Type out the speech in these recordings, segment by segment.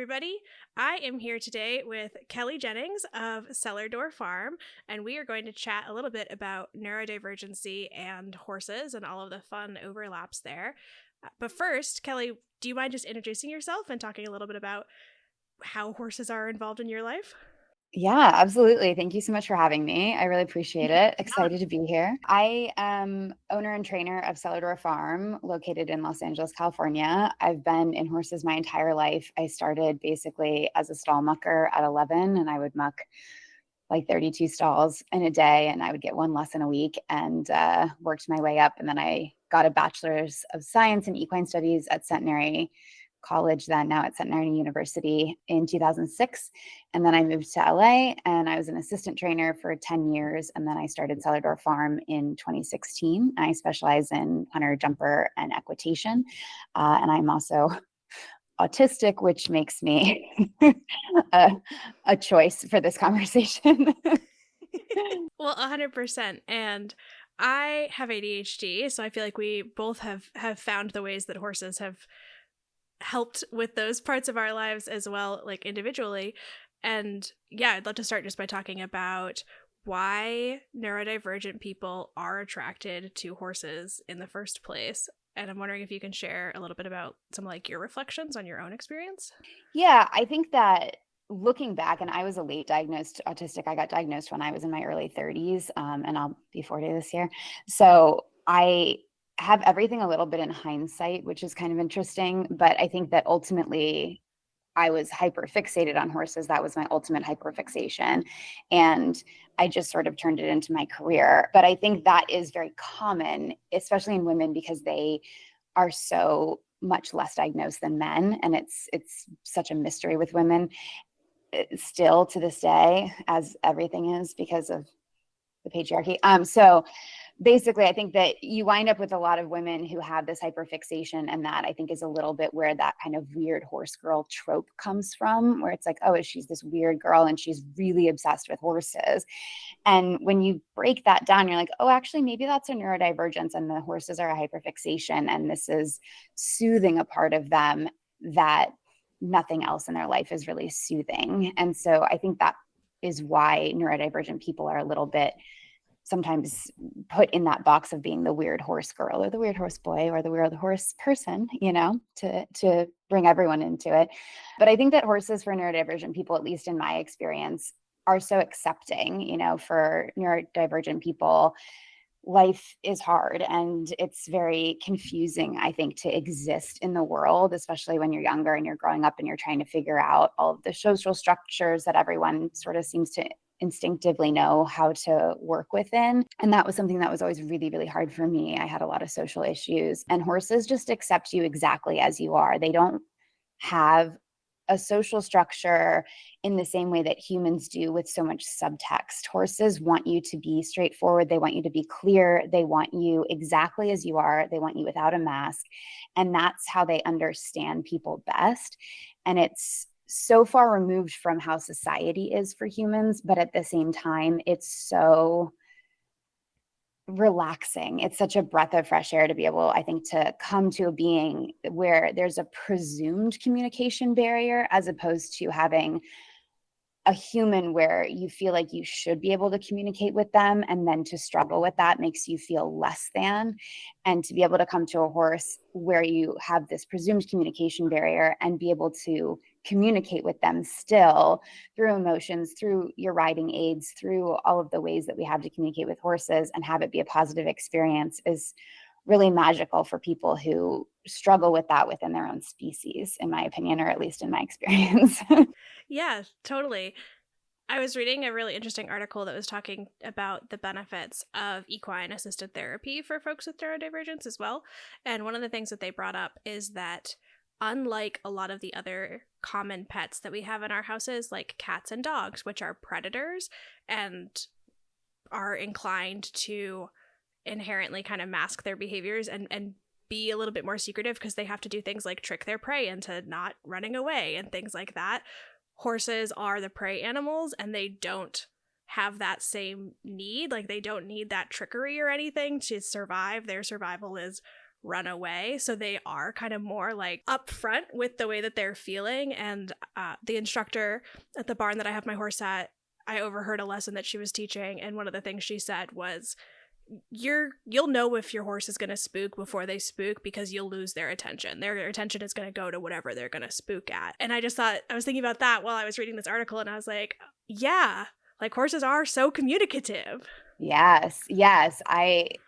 everybody. I am here today with Kelly Jennings of Cellar Farm, and we are going to chat a little bit about neurodivergency and horses and all of the fun overlaps there. But first, Kelly, do you mind just introducing yourself and talking a little bit about how horses are involved in your life? Yeah, absolutely. Thank you so much for having me. I really appreciate it. Excited to be here. I am owner and trainer of Cellar Farm, located in Los Angeles, California. I've been in horses my entire life. I started basically as a stall mucker at 11, and I would muck like 32 stalls in a day, and I would get one lesson a week and worked my way up. And then I got a bachelor's of science in equine studies at Centenary College, then now at Centenary University in 2006. And then I moved to LA and I was an assistant trainer for 10 years. And then I started Cellar Farm in 2016. I specialize in hunter, jumper, and equitation. And I'm also autistic, which makes me a choice for this conversation. Well, 100%. And I have ADHD, so I feel like we both have found the ways that horses have helped with those parts of our lives as well, like individually. And yeah, I'd love to start just by talking about why neurodivergent people are attracted to horses in the first place. And I'm wondering if you can share a little bit about some like your reflections on your own experience. Yeah, I think that looking back, and I was a late diagnosed autistic. I got diagnosed when I was in my early 30s, and I'll be 40 this year. So I have everything a little bit in hindsight, which is kind of interesting. But I think that ultimately I was hyper fixated on horses. That was my ultimate hyper fixation. And I just sort of turned it into my career. But I think that is very common, especially in women, because they are so much less diagnosed than men. And it's such a mystery with women still to this day, as everything is because of the patriarchy. So basically, I think that you wind up with a lot of women who have this hyperfixation, and that I think is a little bit where that kind of weird horse girl trope comes from, where it's like, oh, she's this weird girl and she's really obsessed with horses. And when you break that down, you're like, oh, actually, maybe that's a neurodivergence and the horses are a hyperfixation, and this is soothing a part of them that nothing else in their life is really soothing. And so I think that is why neurodivergent people are a little bit sometimes put in that box of being the weird horse girl or the weird horse boy or the weird horse person, to bring everyone into it. But I think that horses for neurodivergent people, at least in my experience, are so accepting. For neurodivergent people, life is hard and it's very confusing, I think, to exist in the world, especially when you're younger and you're growing up and you're trying to figure out all of the social structures that everyone sort of seems to instinctively know how to work within. And that was something that was always really, really hard for me. I had a lot of social issues, and horses just accept you exactly as you are. They don't have a social structure in the same way that humans do with so much subtext. Horses want you to be straightforward. They want you to be clear. They want you exactly as you are. They want you without a mask. And that's how they understand people best. And it's so far removed from how society is for humans, but at the same time, it's so relaxing. It's such a breath of fresh air to be able, I think, to come to a being where there's a presumed communication barrier, as opposed to having a human where you feel like you should be able to communicate with them, and then to struggle with that makes you feel less than. And to be able to come to a horse where you have this presumed communication barrier and be able to communicate with them still through emotions, through your riding aids, through all of the ways that we have to communicate with horses, and have it be a positive experience, is really magical for people who struggle with that within their own species, in my opinion, or at least in my experience. Yeah, totally. I was reading a really interesting article that was talking about the benefits of equine assisted therapy for folks with neurodivergence as well. And one of the things that they brought up is that unlike a lot of the other common pets that we have in our houses, like cats and dogs, which are predators and are inclined to inherently kind of mask their behaviors and be a little bit more secretive because they have to do things like trick their prey into not running away and things like that. Horses are the prey animals and they don't have that same need. Like, they don't need that trickery or anything to survive. Their survival is run away. So they are kind of more like upfront with the way that they're feeling. And the instructor at the barn that I have my horse at, I overheard a lesson that she was teaching, and one of the things she said was, you'll know if your horse is going to spook before they spook, because you'll lose their attention. Their attention is going to go to whatever they're going to spook at. And I just thought, I was thinking about that while I was reading this article, and I was like, yeah, like horses are so communicative. Yes,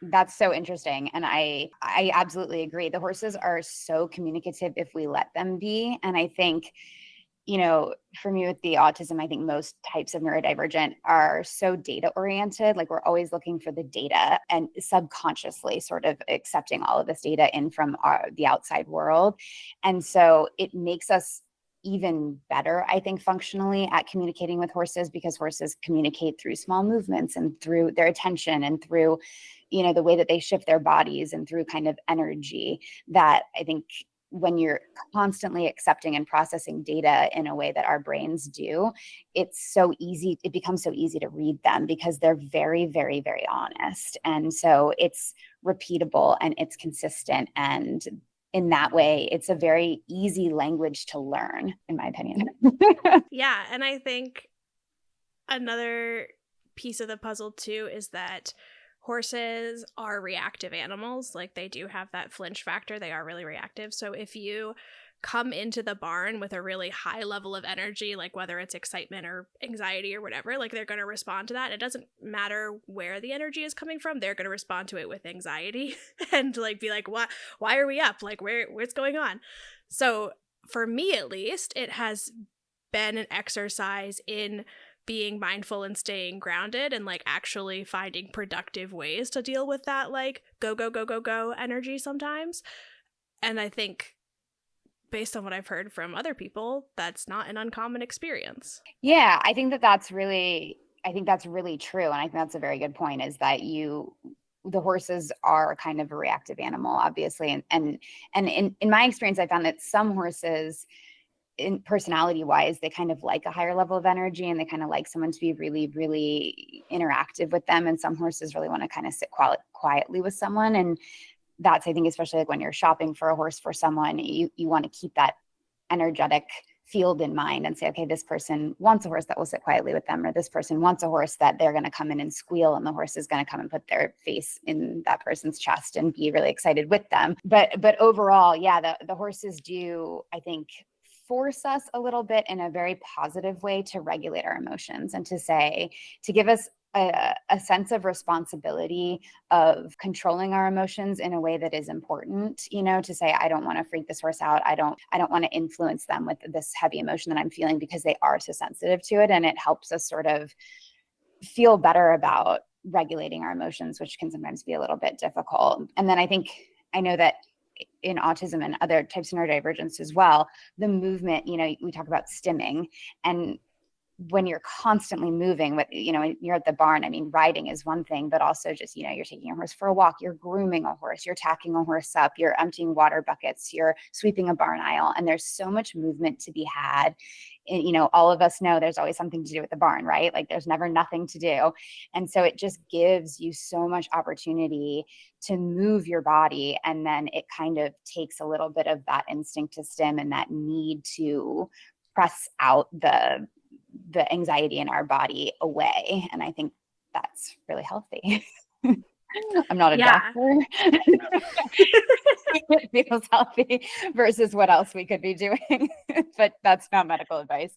that's so interesting. And I absolutely agree. The horses are so communicative if we let them be. And I think, for me with the autism, I think most types of neurodivergent are so data oriented. Like we're always looking for the data and subconsciously sort of accepting all of this data in from the outside world. And so it makes us even better, I think, functionally at communicating with horses, because horses communicate through small movements and through their attention and through, the way that they shift their bodies and through kind of energy, that I think when you're constantly accepting and processing data in a way that our brains do, it becomes so easy to read them because they're very, very, very honest. And so it's repeatable and it's consistent. And in that way, it's a very easy language to learn, in my opinion. Yeah. And I think another piece of the puzzle too is that horses are reactive animals. Like they do have that flinch factor. They are really reactive. So if you come into the barn with a really high level of energy, like whether it's excitement or anxiety or whatever, like they're going to respond to that. It doesn't matter where the energy is coming from. They're going to respond to it with anxiety and like be like, what, why are we up? Like what's going on? So for me, at least, it has been an exercise in being mindful and staying grounded and like actually finding productive ways to deal with that like go go go go go energy sometimes. And I think based on what I've heard from other people, that's not an uncommon experience. Yeah, I think that's really true. And I think that's a very good point, is that the horses are kind of a reactive animal, obviously. And in my experience, I found that some horses, in personality wise, they kind of like a higher level of energy and they kind of like someone to be really, really interactive with them. And some horses really want to kind of sit quietly with someone. And that's, I think, especially like when you're shopping for a horse for someone, you want to keep that energetic field in mind and say, okay, this person wants a horse that will sit quietly with them, or this person wants a horse that they're going to come in and squeal, and the horse is going to come and put their face in that person's chest and be really excited with them. But overall, yeah, the horses do, I think, force us a little bit in a very positive way to regulate our emotions and to give us a sense of responsibility of controlling our emotions in a way that is important, to say, I don't want to freak this horse out. I don't want to influence them with this heavy emotion that I'm feeling, because they are so sensitive to it. And it helps us sort of feel better about regulating our emotions, which can sometimes be a little bit difficult. And then I know that in autism and other types of neurodivergence as well, the movement, we talk about stimming, and when you're constantly moving with, you're at the barn, I mean, riding is one thing, but also just, you're taking a horse for a walk, you're grooming a horse, you're tacking a horse up, you're emptying water buckets, you're sweeping a barn aisle. And there's so much movement to be had. And, all of us know there's always something to do with the barn, right? Like there's never nothing to do. And so it just gives you so much opportunity to move your body. And then it kind of takes a little bit of that instinct to stim and that need to press out the anxiety in our body away. And I think that's really healthy. I'm not a doctor. It feels healthy versus what else we could be doing, but that's not medical advice.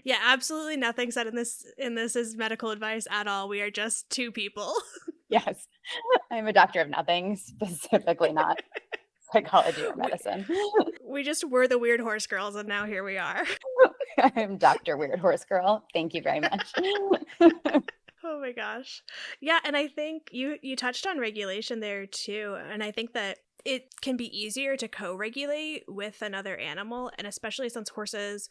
Yeah, absolutely nothing said in this is medical advice at all. We are just two people. Yes, I'm a doctor of nothing, specifically not psychology or medicine. We just were the weird horse girls, and now here we are. I'm Dr. Weird Horse Girl. Thank you very much. Oh my gosh. Yeah, and I think you touched on regulation there too, and I think that it can be easier to co-regulate with another animal, and especially since horses,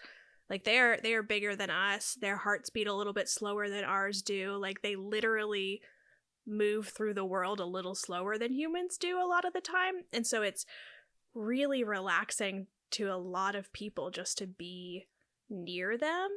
like they are bigger than us, their hearts beat a little bit slower than ours do. Like they literally move through the world a little slower than humans do a lot of the time. And so it's really relaxing to a lot of people just to be near them.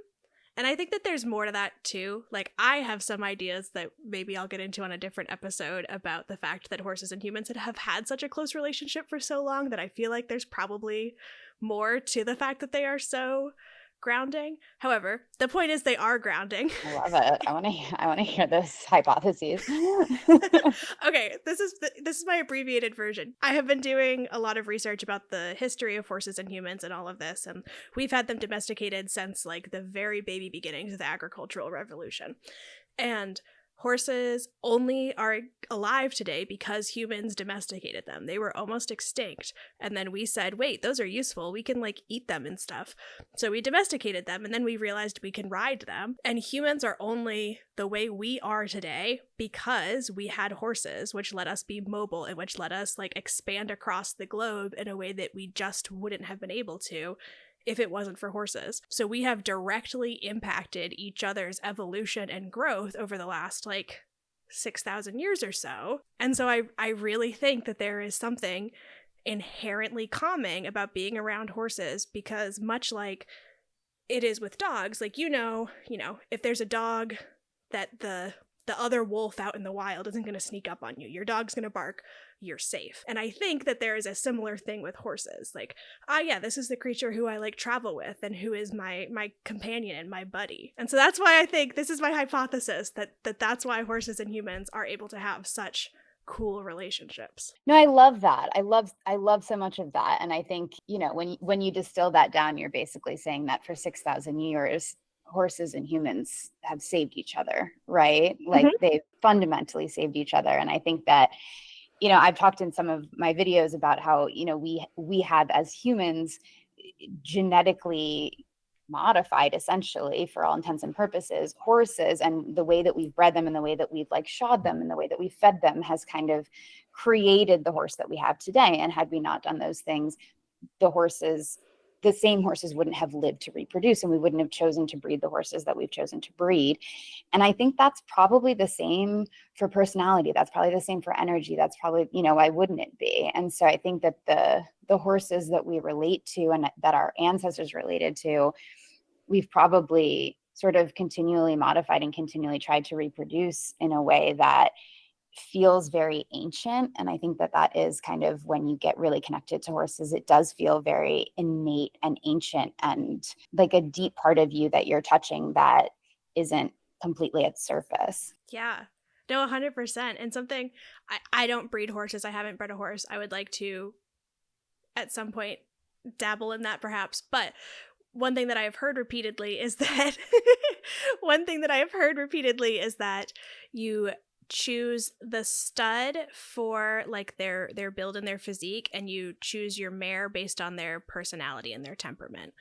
And I think that there's more to that too. Like, I have some ideas that maybe I'll get into on a different episode about the fact that horses and humans have had such a close relationship for so long that I feel like there's probably more to the fact that they are so grounding. However, the point is they are grounding. I love it. I want to hear this hypotheses. Okay, this is my abbreviated version. I have been doing a lot of research about the history of horses and humans and all of this, and we've had them domesticated since like the very baby beginnings of the agricultural revolution. And horses only are alive today because humans domesticated them. They were almost extinct. And then we said, wait, those are useful. We can like eat them and stuff. So we domesticated them, and then we realized we can ride them. And humans are only the way we are today because we had horses, which let us be mobile and which let us like expand across the globe in a way that we just wouldn't have been able to if it wasn't for horses. So we have directly impacted each other's evolution and growth over the last like 6,000 years or so. And so I really think that there is something inherently calming about being around horses, because much like it is with dogs, like, if there's a dog that the other wolf out in the wild isn't going to sneak up on you, your dog's going to bark, you're safe. And I think that there is a similar thing with horses. Like, yeah, this is the creature who I like travel with and who is my companion and my buddy. And so that's why I think this is my hypothesis that's why horses and humans are able to have such cool relationships. No, I love that. I love so much of that. And I think, when you distill that down, you're basically saying that for 6,000 years, horses and humans have saved each other, right? Like they've fundamentally saved each other. And I think that, I've talked in some of my videos about how, we have as humans genetically modified, essentially, for all intents and purposes, horses, and the way that we've bred them and the way that we've like shod them and the way that we fed them has kind of created the horse that we have today. And had we not done those things, the same horses wouldn't have lived to reproduce, and we wouldn't have chosen to breed the horses that we've chosen to breed. And I think that's probably the same for personality. That's probably the same for energy. That's probably, why wouldn't it be? And so I think that the horses that we relate to and that our ancestors related to, we've probably sort of continually modified and continually tried to reproduce in a way that feels very ancient. And I think that is kind of, when you get really connected to horses, it does feel very innate and ancient and like a deep part of you that you're touching that isn't completely at the surface. Yeah. No, 100%. And something, I don't breed horses. I haven't bred a horse. I would like to, at some point, dabble in that perhaps. But one thing that I have heard repeatedly is that you choose the stud for like their build and their physique, and you choose your mare based on their personality and their temperament.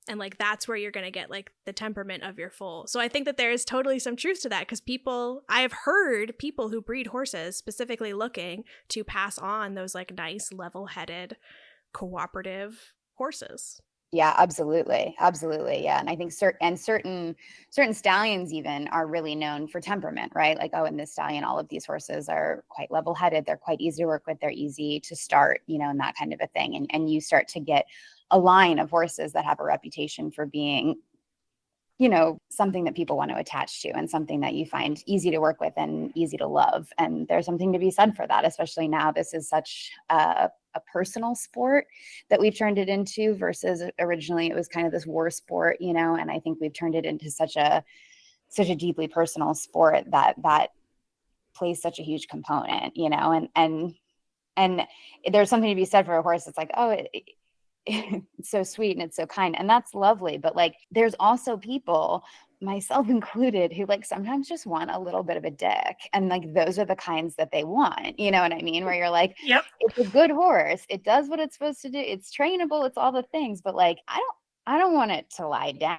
And like that's where you're going to get like the temperament of your foal. So I think that there is totally some truth to that, because I have heard people who breed horses specifically looking to pass on those like nice level-headed cooperative horses. Yeah, absolutely. Absolutely. Yeah. And I think certain stallions even are really known for temperament, right? Like, in this stallion, all of these horses are quite level-headed. They're quite easy to work with. They're easy to start, and that kind of a thing. And you start to get a line of horses that have a reputation for being, something that people want to attach to and something that you find easy to work with and easy to love. And there's something to be said for that, especially now. This is such a personal sport that we've turned it into, versus originally it was kind of this war sport, and I think we've turned it into such a deeply personal sport that plays such a huge component, and there's something to be said for a horse. It's like, it's so sweet and it's so kind, and that's lovely. But like, there's also people, myself included, who like sometimes just want a little bit of a dick, and like those are the kinds that they want, you know what I mean? Where you're like, yep, it's a good horse, it does what it's supposed to do, it's trainable, it's all the things, but like I don't want it to lie down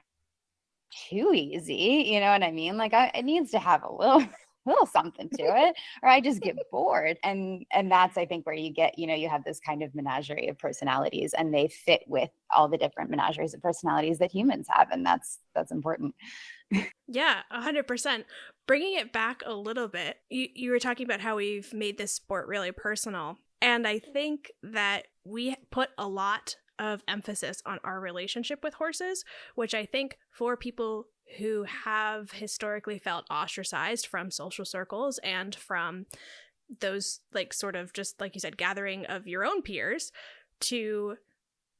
too easy, you know what I mean? Like it needs to have a little something to it, or I just get bored. And that's, I think, where you get, you have this kind of menagerie of personalities, and they fit with all the different menageries of personalities that humans have. And that's important. Yeah, 100%. Bringing it back a little bit, you were talking about how we've made this sport really personal. And I think that we put a lot of emphasis on our relationship with horses, which I think for people who have historically felt ostracized from social circles and from those, like, sort of, just like you said, gathering of your own peers, to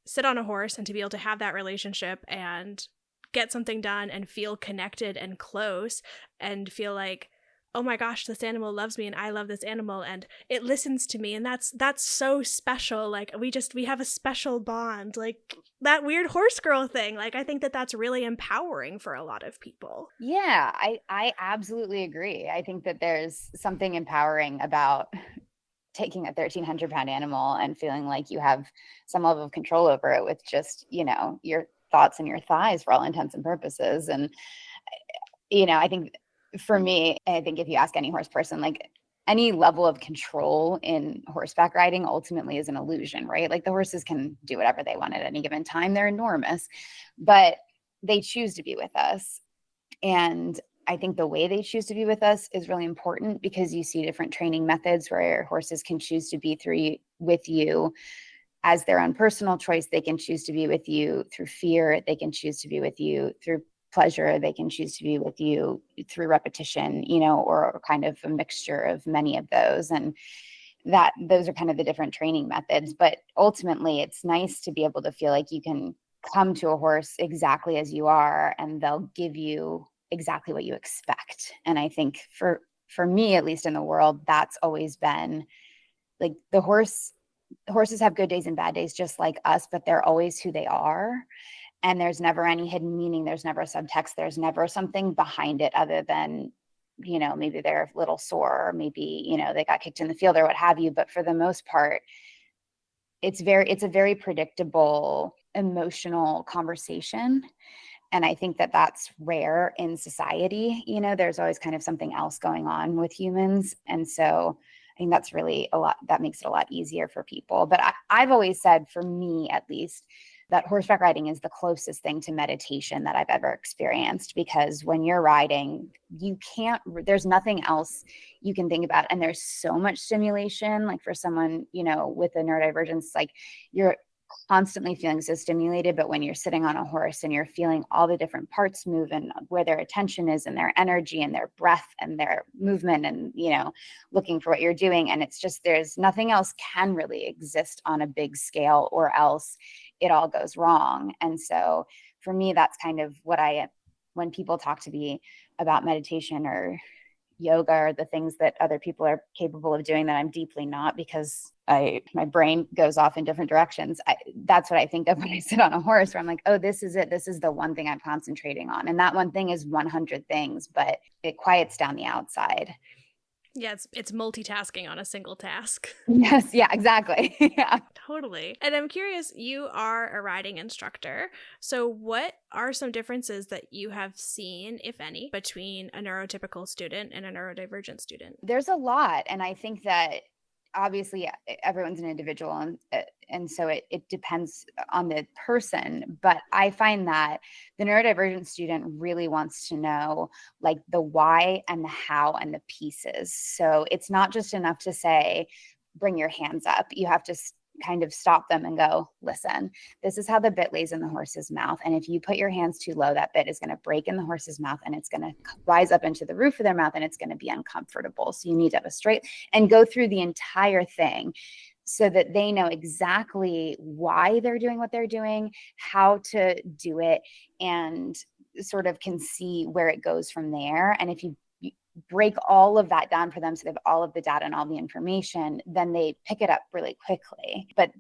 sit on a horse and to be able to have that relationship and get something done and feel connected and close and feel like, oh my gosh, this animal loves me and I love this animal and it listens to me, and that's so special. Like, we have a special bond, like that weird horse girl thing. Like, I think that that's really empowering for a lot of people. Yeah, I absolutely agree. I think that there's something empowering about taking a 1,300-pound animal and feeling like you have some level of control over it with just, your thoughts and your thighs for all intents and purposes. And, I think for me, I think if you ask any horse person, like any level of control in horseback riding ultimately is an illusion, right? Like the horses can do whatever they want at any given time. They're enormous, but they choose to be with us. And I think the way they choose to be with us is really important, because you see different training methods where horses can choose to be with you as their own personal choice. They can choose to be with you through fear. They can choose to be with you through pleasure. They can choose to be with you through repetition, or kind of a mixture of many of those. And those are kind of the different training methods. But ultimately, it's nice to be able to feel like you can come to a horse exactly as you are, and they'll give you exactly what you expect. And I think for me, at least in the world, that's always been like horses have good days and bad days just like us, but they're always who they are. And there's never any hidden meaning. There's never a subtext. There's never something behind it other than, maybe they're a little sore, or maybe, they got kicked in the field or what have you. But for the most part, it's a very predictable emotional conversation. And I think that that's rare in society. There's always kind of something else going on with humans. And so I think that's really that makes it a lot easier for people. But I've always said, for me at least, that horseback riding is the closest thing to meditation that I've ever experienced, because when you're riding, there's nothing else you can think about. And there's so much stimulation, like for someone, with a neurodivergence, like you're constantly feeling so stimulated. But when you're sitting on a horse and you're feeling all the different parts move and where their attention is and their energy and their breath and their movement and, looking for what you're doing. And it's just, there's nothing else can really exist on a big scale, or else it all goes wrong. And so for me, that's kind of when people talk to me about meditation or yoga or the things that other people are capable of doing that I'm deeply not, because my brain goes off in different directions. That's what I think of when I sit on a horse, where I'm like, oh, this is it. This is the one thing I'm concentrating on. And that one thing is 100 things, but it quiets down the outside. Yeah, it's multitasking on a single task. Yes. Yeah, exactly. Yeah. Totally. And I'm curious, you are a riding instructor. So what are some differences that you have seen, if any, between a neurotypical student and a neurodivergent student? There's a lot. And I think that obviously everyone's an individual, and so it depends on the person. But I find that the neurodivergent student really wants to know like the why and the how and the pieces. So it's not just enough to say, bring your hands up. You have to kind of stop them and go, listen, this is how the bit lays in the horse's mouth. And if you put your hands too low, that bit is going to break in the horse's mouth and it's going to rise up into the roof of their mouth and it's going to be uncomfortable. So you need to have a straight and go through the entire thing so that they know exactly why they're doing what they're doing, how to do it, and sort of can see where it goes from there. And if you break all of that down for them, so they have all of the data and all the information, then they pick it up really quickly. But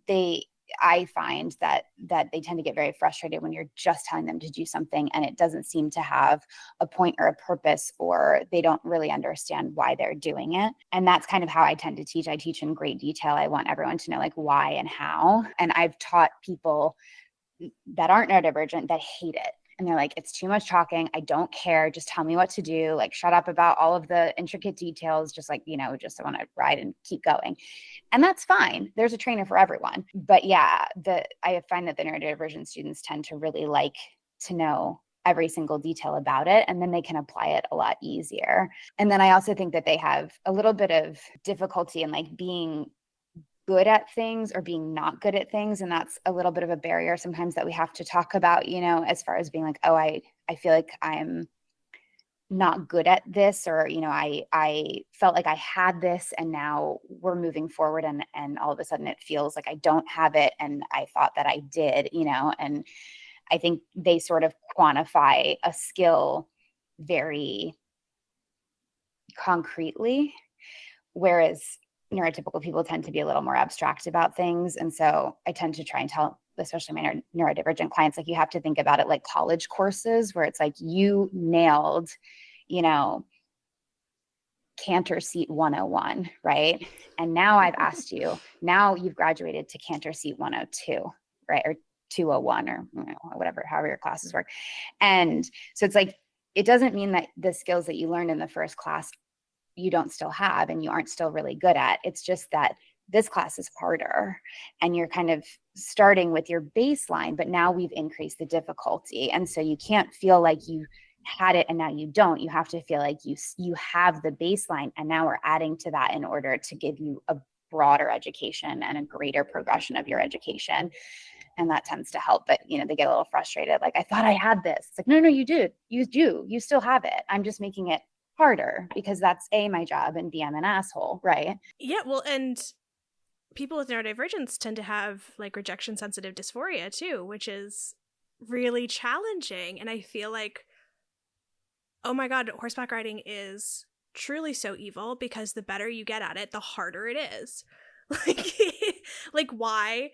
I find that they tend to get very frustrated when you're just telling them to do something and it doesn't seem to have a point or a purpose, or they don't really understand why they're doing it. And that's kind of how I tend to teach. I teach in great detail. I want everyone to know like why and how. And I've taught people that aren't neurodivergent that hate it. And they're like, it's too much talking. I don't care. Just tell me what to do. Like, shut up about all of the intricate details. Just like, just I want to ride and keep going. And that's fine. There's a trainer for everyone. But yeah, I find that the neurodivergent students tend to really like to know every single detail about it, and then they can apply it a lot easier. And then I also think that they have a little bit of difficulty in like being good at things or being not good at things. And that's a little bit of a barrier sometimes that we have to talk about, as far as being like, oh, I I feel like I'm not good at this, or, you know, I felt like I had this and now we're moving forward, and all of a sudden it feels like I don't have it and I thought that I did, you know. And I think they sort of quantify a skill very concretely, whereas neurotypical people tend to be a little more abstract about things. And so I tend to try and tell, especially my neurodivergent clients, like, you have to think about it like college courses, where it's like you nailed, you know, Cantor Seat 101, right? And now I've asked you, now you've graduated to Cantor Seat 102, right? Or 201, or, you know, whatever, however your classes work. And so it's like, it doesn't mean that the skills that you learned in the first class you don't still have and you aren't still really good at. It's just that this class is harder and you're kind of starting with your baseline, but now we've increased the difficulty. And so you can't feel like you had it and now you don't. You have to feel like you have the baseline, and now we're adding to that in order to give you a broader education and a greater progression of your education. And that tends to help. But, you know, they get a little frustrated, like, I thought I had this. It's like, no, you do, you still have it. I'm just making it harder because that's A, my job, and B, I'm an asshole, right? Yeah, well, and people with neurodivergence tend to have like rejection sensitive dysphoria too, which is really challenging. And I feel like, oh my God, horseback riding is truly so evil, because the better you get at it, the harder it is. Like, like why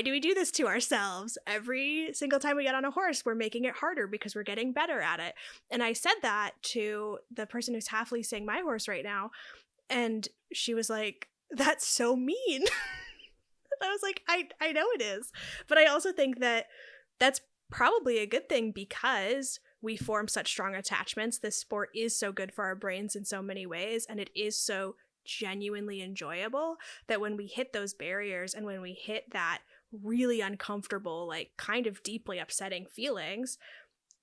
do we do this to ourselves? Every single time we get on a horse, we're making it harder because we're getting better at it. And I said that to the person who's half leasing my horse right now, and she was like, that's so mean. I was like, I know it is. But I also think that that's probably a good thing, because we form such strong attachments. This sport is so good for our brains in so many ways, and it is so genuinely enjoyable that when we hit those barriers and when we hit that really uncomfortable, like kind of deeply upsetting feelings,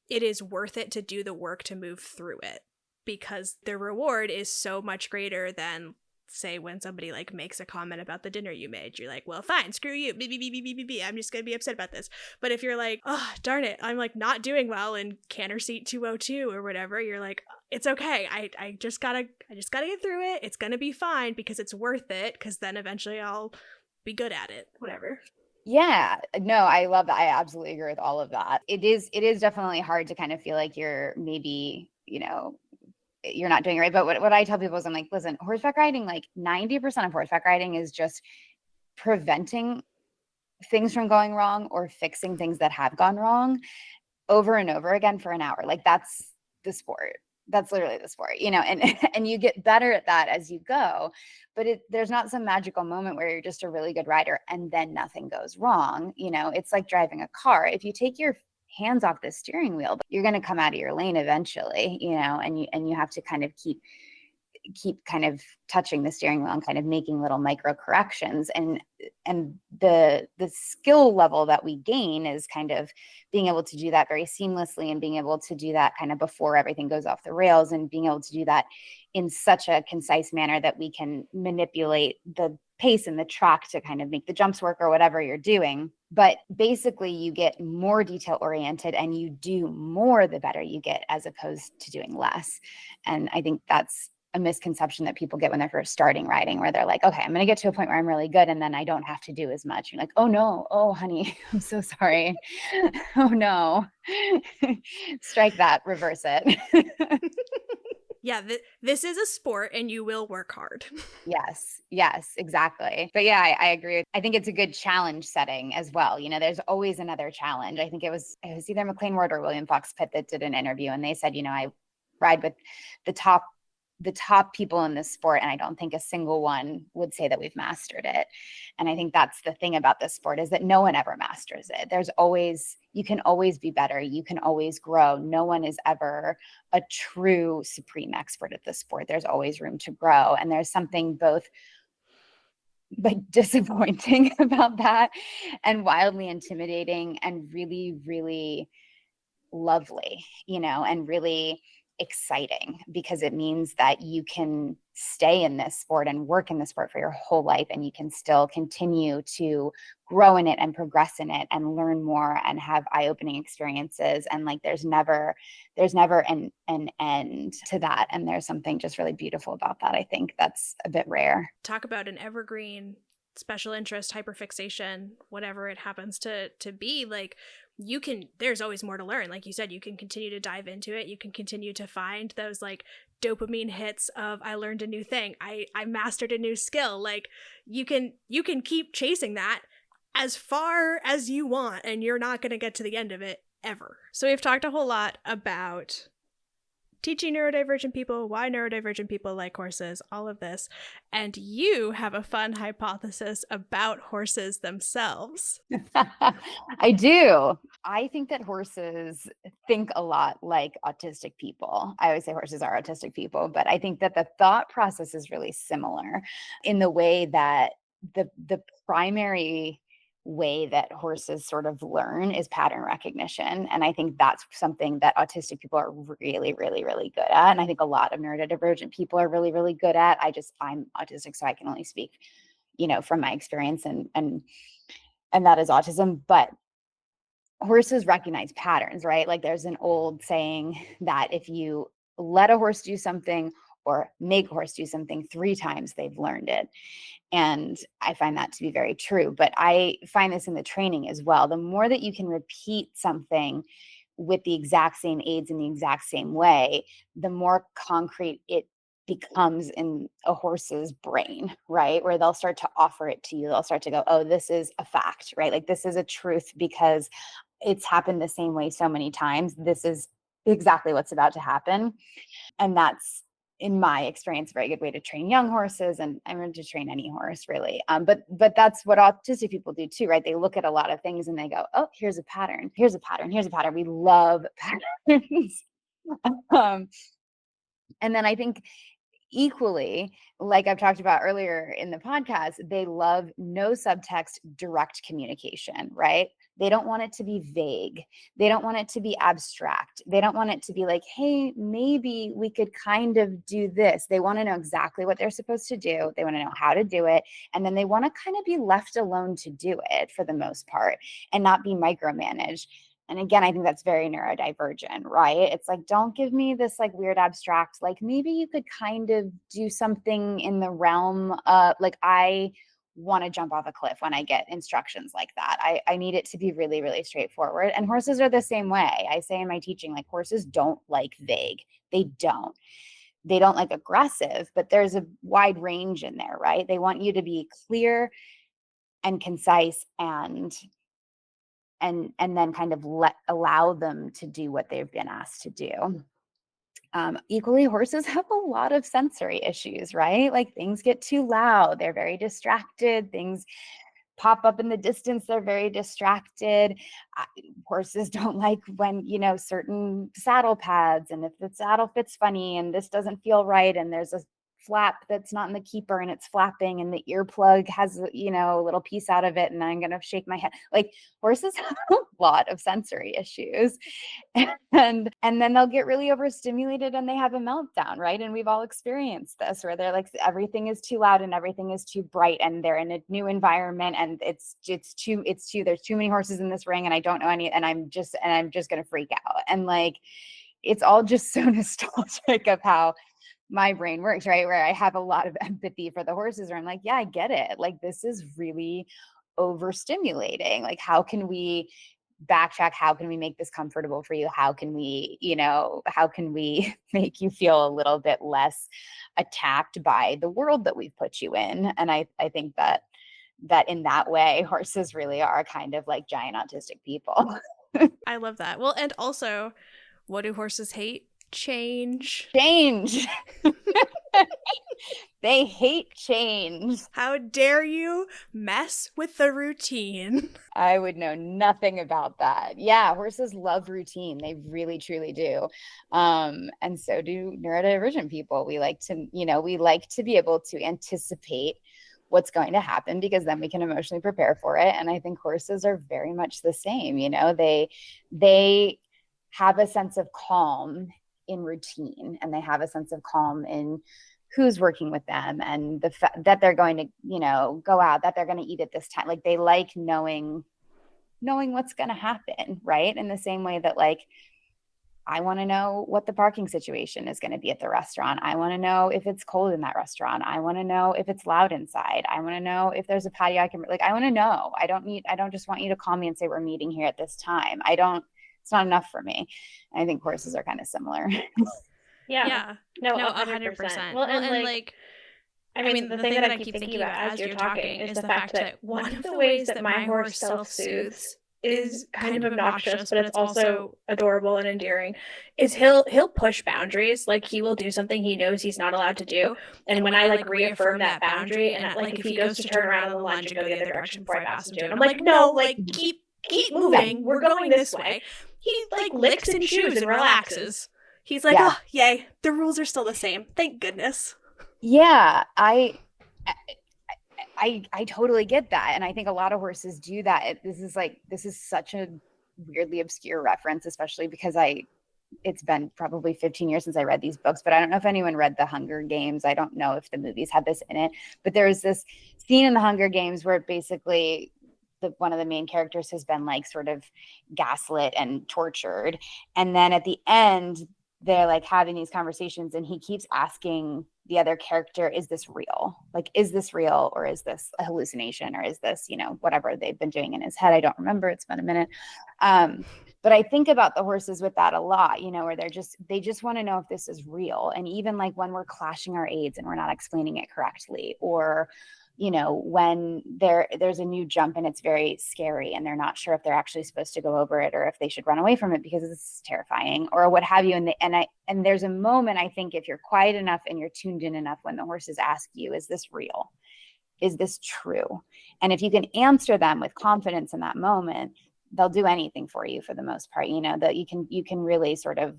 it is worth it to do the work to move through it, because the reward is so much greater than, say, when somebody like makes a comment about the dinner you made. You're like, well, fine, screw you, I'm just gonna be upset about this. But if you're like, oh darn it, I'm like not doing well in Cantor Seat 202 or whatever, you're like, it's okay, I just gotta get through it, it's gonna be fine, because it's worth it, because then eventually I'll be good at it, whatever. Yeah, no, I love that. I absolutely agree with all of that. It is definitely hard to kind of feel like you're maybe, you know, you're not doing it right. But what I tell people is, I'm like, listen, horseback riding, like 90% of horseback riding is just preventing things from going wrong or fixing things that have gone wrong over and over again for an hour. Like, that's the sport. That's literally the sport, you know, and and you get better at that as you go. But there's not some magical moment where you're just a really good rider and then nothing goes wrong. You know, it's like driving a car. If you take your hands off the steering wheel, you're going to come out of your lane eventually, you know, and you have to kind of keep kind of touching the steering wheel and kind of making little micro corrections. And the skill level that we gain is kind of being able to do that very seamlessly, and being able to do that kind of before everything goes off the rails, and being able to do that in such a concise manner that we can manipulate the pace and the track to kind of make the jumps work or whatever you're doing. But basically you get more detail oriented, and you do more the better you get, as opposed to doing less. And I think that's a misconception that people get when they're first starting riding, where they're like, okay, I'm going to get to a point where I'm really good, and then I don't have to do as much. You're like, oh no, oh honey, I'm so sorry. Oh no. Strike that, reverse it. Yeah, this is a sport and you will work hard. Yes, exactly. But yeah, I agree. I think it's a good challenge setting as well. You know, there's always another challenge. I think it was either McLean Ward or William Fox Pitt that did an interview, and they said, you know, I ride with the top people in this sport, and I don't think a single one would say that we've mastered it. And I think that's the thing about this sport, is that no one ever masters it. You can always be better, you can always grow. No one is ever a true supreme expert at this sport. There's always room to grow, and there's something both like disappointing about that, and wildly intimidating, and really, really lovely, you know, and really exciting, because it means that you can stay in this sport and work in the sport for your whole life, and you can still continue to grow in it and progress in it and learn more and have eye-opening experiences. And like there's never an end to that. And there's something just really beautiful about that. I think that's a bit rare. Talk about an evergreen special interest, hyperfixation, whatever it happens to be. Like, you can, there's always more to learn. Like you said, you can continue to dive into it. You can continue to find those like dopamine hits of I learned a new thing, I mastered a new skill. Like you can keep chasing that as far as you want, and you're not going to get to the end of it ever. So we've talked a whole lot about teaching neurodivergent people, why neurodivergent people like horses, all of this. And you have a fun hypothesis about horses themselves. I do. I think that horses think a lot like autistic people. I always say horses are autistic people, but I think that the thought process is really similar in the way that the primary way that horses sort of learn is pattern recognition. And I think that's something that autistic people are really, really, really good at. And I think a lot of neurodivergent people are really, really good at. I'm autistic, so I can only speak, from my experience and that is autism. But horses recognize patterns, right? Like there's an old saying that if you let a horse do something or make a horse do something 3 times, they've learned it. And I find that to be very true. But I find this in the training as well. The more that you can repeat something with the exact same aids in the exact same way, the more concrete it becomes in a horse's brain, right? Where they'll start to offer it to you. They'll start to go, oh, this is a fact, right? Like this is a truth because it's happened the same way so many times. This is exactly what's about to happen. And that's, in my experience, a very good way to train young horses, and I'm going to train any horse really. But that's what autistic people do too, right? They look at a lot of things and they go, oh, here's a pattern, here's a pattern, here's a pattern. We love patterns. And then I think equally, like I've talked about earlier in the podcast, they love no subtext, direct communication, right? They don't want it to be vague. They don't want it to be abstract. They don't want it to be like, hey, maybe we could kind of do this. They want to know exactly what they're supposed to do. They want to know how to do it. And then they want to kind of be left alone to do it for the most part and not be micromanaged. And again, I think that's very neurodivergent, right? It's like, don't give me this like weird abstract, like maybe you could kind of do something in the realm of like, I want to jump off a cliff when I get instructions like that. I need it to be really, really straightforward. And horses are the same way. I say in my teaching, like horses don't like vague. They don't like aggressive, but there's a wide range in there, right? They want you to be clear and concise and then kind of allow them to do what they've been asked to do. Equally, horses have a lot of sensory issues, right? Like things get too loud, they're very distracted, things pop up in the distance, they're very distracted. Horses don't like when, certain saddle pads, and if the saddle fits funny and this doesn't feel right and there's a flap that's not in the keeper and it's flapping and the earplug has a little piece out of it and I'm gonna shake my head. Like horses have a lot of sensory issues, and then they'll get really overstimulated and they have a meltdown, right? And we've all experienced this where they're like everything is too loud and everything is too bright and they're in a new environment and it's too there's too many horses in this ring and I don't know any and I'm just gonna freak out. And like it's all just so nostalgic of how my brain works, right? Where I have a lot of empathy for the horses, where I'm like, yeah, I get it. Like, this is really overstimulating. Like, how can we backtrack? How can we make this comfortable for you? How can we, make you feel a little bit less attacked by the world that we've put you in? And I think that in that way, horses really are kind of like giant autistic people. I love that. Well, and also, what do horses hate? Change. They hate change. How dare you mess with the routine? I would know nothing about that. Yeah, horses love routine. They really, truly do. And so do neurodivergent people. We like to be able to anticipate what's going to happen because then we can emotionally prepare for it. And I think horses are very much the same. They have a sense of calm in routine, and they have a sense of calm in who's working with them, and that they're going to, go out, that they're going to eat at this time. Like they like knowing what's going to happen, right? In the same way that like I want to know what the parking situation is going to be at the restaurant. I want to know if it's cold in that restaurant. I want to know if it's loud inside. I want to know if there's a patio I can, like, I want to know. I don't just want you to call me and say we're meeting here at this time. It's not enough for me. And I think horses are kind of similar. Yeah. No, No, 100%. 100%. Well, Well, and and like, I mean, the thing that I keep thinking about as you're talking is the fact that one of the ways that my horse self-soothes is kind of obnoxious, but it's also adorable and endearing, is he'll push boundaries. Like he will do something he knows he's not allowed to do. And when I like reaffirm that boundary, and like if he goes to turn around on the lunge and go the other direction before I pass him to, and I'm like, no, like keep moving. We're going this way. He like licks and chews and relaxes. He's like, oh, yay, the rules are still the same. Thank goodness. Yeah, I totally get that. And I think a lot of horses do that. This is such a weirdly obscure reference, especially because it's been probably 15 years since I read these books, but I don't know if anyone read The Hunger Games. I don't know if the movies had this in it, but there's this scene in The Hunger Games where basically one of the main characters has been like sort of gaslit and tortured. And then at the end, they're like having these conversations and he keeps asking the other character, is this real? Like, is this real, or is this a hallucination, or is this, whatever they've been doing in his head? I don't remember. It's been a minute. But I think about the horses with that a lot, where they just want to know if this is real. And even like when we're clashing our aids and we're not explaining it correctly, or when there's a new jump and it's very scary and they're not sure if they're actually supposed to go over it or if they should run away from it because it's terrifying or what have you. And there's a moment, I think, if you're quiet enough and you're tuned in enough, when the horses ask you, is this real? Is this true? And if you can answer them with confidence in that moment, they'll do anything for you for the most part, that you can really sort of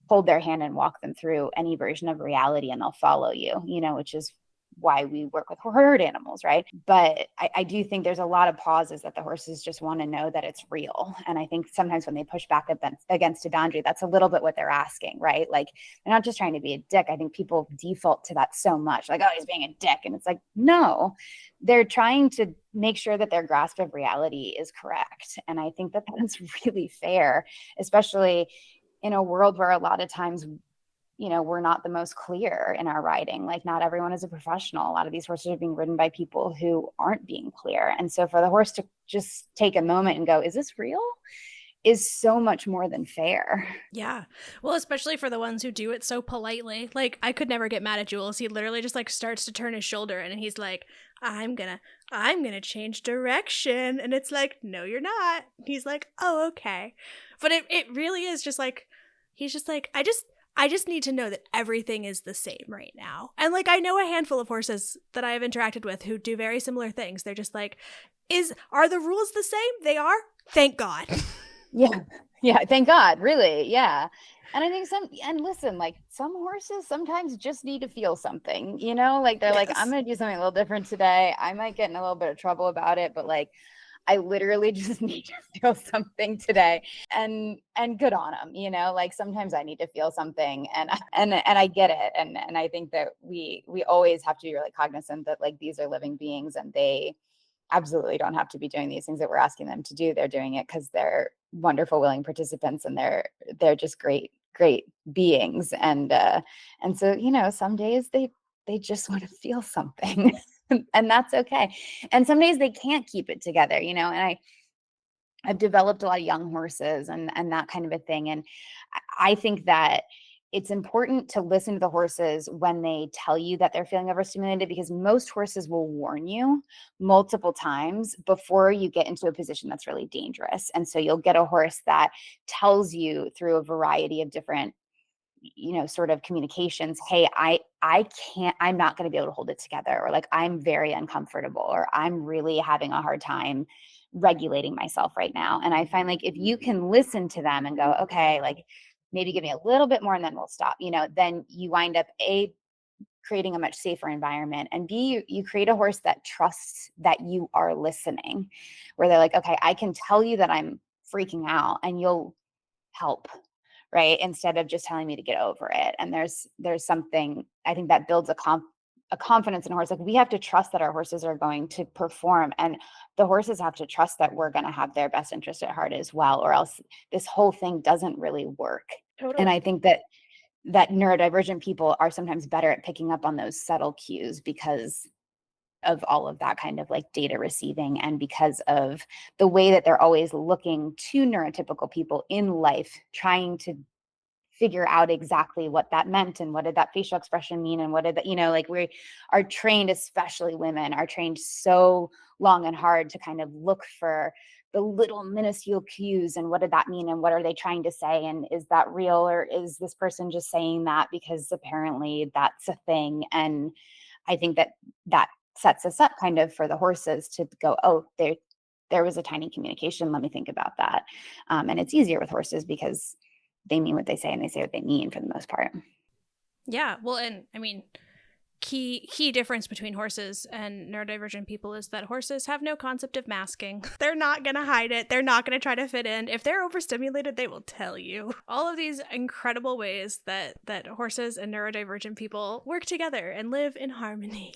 hold their hand and walk them through any version of reality, and they'll follow you, which is why we work with herd animals, right? But I do think there's a lot of pauses that the horses just want to know that it's real. And I think sometimes when they push back against a boundary, that's a little bit what they're asking, right? Like they're not just trying to be a dick. I think people default to that so much, like, oh, he's being a dick. And it's like, no, they're trying to make sure that their grasp of reality is correct. And I think that that's really fair, especially in a world where a lot of times we're not the most clear in our riding. Like not everyone is a professional. A lot of these horses are being ridden by people who aren't being clear. And so for the horse to just take a moment and go, is this real? Is so much more than fair. Yeah. Well, especially for the ones who do it so politely. Like I could never get mad at Jules. He literally just like starts to turn his shoulder and he's like, I'm gonna change direction. And it's like, no, you're not. He's like, oh, okay. But it really is just like, he's just like, I just need to know that everything is the same right now. And like I know a handful of horses that I have interacted with who do very similar things. They're just like, are the rules the same? They are? Thank God. Yeah, thank God, really. Yeah. And I think listen, like some horses sometimes just need to feel something, like they're like, I'm going to do something a little different today. I might get in a little bit of trouble about it, but like I literally just need to feel something today, and good on them, like sometimes I need to feel something, and I get it. And I think that we always have to be really cognizant that like these are living beings and they absolutely don't have to be doing these things that we're asking them to do. They're doing it because they're wonderful, willing participants, and they're just great beings. And so, some days they just want to feel something. And that's okay. And some days they can't keep it together, and I've developed a lot of young horses and that kind of a thing. And I think that it's important to listen to the horses when they tell you that they're feeling overstimulated, because most horses will warn you multiple times before you get into a position that's really dangerous. And so you'll get a horse that tells you through a variety of different sort of communications, hey, I'm not going to be able to hold it together, or like I'm very uncomfortable, or I'm really having a hard time regulating myself right now. And I find like if you can listen to them and go, okay, like maybe give me a little bit more and then we'll stop, then you wind up creating a much safer environment, and B, you create a horse that trusts that you are listening, where they're like, okay, I can tell you that I'm freaking out and you'll help. right? Instead of just telling me to get over it. And there's something, I think, that builds a confidence in a horse. Like, we have to trust that our horses are going to perform, and the horses have to trust that we're going to have their best interest at heart as well, or else this whole thing doesn't really work. And Totally. I think that neurodivergent people are sometimes better at picking up on those subtle cues because of all of that kind of like data receiving, and because of the way that they're always looking to neurotypical people in life, trying to figure out exactly what that meant and what did that facial expression mean and what did that, like, we are trained, especially women are trained so long and hard to kind of look for the little minuscule cues and what did that mean and what are they trying to say and is that real or is this person just saying that because apparently that's a thing. And I think that sets us up kind of for the horses to go, oh, there was a tiny communication, let me think about that. And it's easier with horses because they mean what they say and they say what they mean for the most part. Yeah. Well, and I mean, key difference between horses and neurodivergent people is that horses have no concept of masking. They're not going to hide it. They're not going to try to fit in. If they're overstimulated, they will tell you. All of these incredible ways that horses and neurodivergent people work together and live in harmony.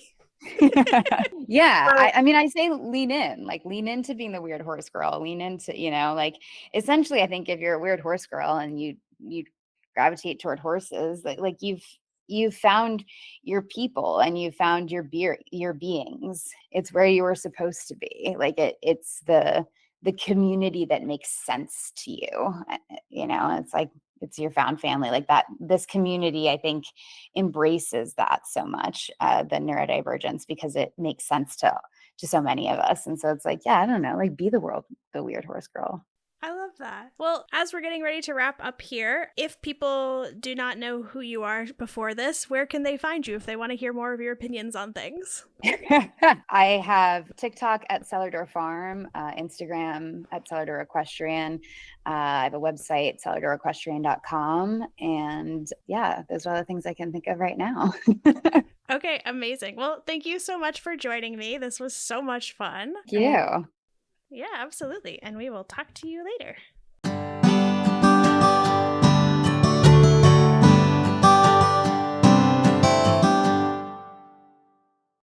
Yeah. I mean, I say lean in, like lean into being the weird horse girl, lean into, like essentially, I think if you're a weird horse girl and you gravitate toward horses, like you've found your people and you found your beings. It's where you were supposed to be. Like it's the community that makes sense to you. It's like it's your found family, like that. This community, I think, embraces that so much, the neurodivergence, because it makes sense to so many of us. And so it's like, yeah, I don't know, like be the weird horse girl. I love that. Well, as we're getting ready to wrap up here, if people do not know who you are before this, where can they find you if they want to hear more of your opinions on things? I have TikTok at Cellar Farm, Instagram at Cellar Equestrian. I have a website, cellardorequestrian.com. And yeah, those are all the things I can think of right now. Okay, amazing. Well, thank you so much for joining me. This was so much fun. Thank you. Yeah, absolutely. And we will talk to you later.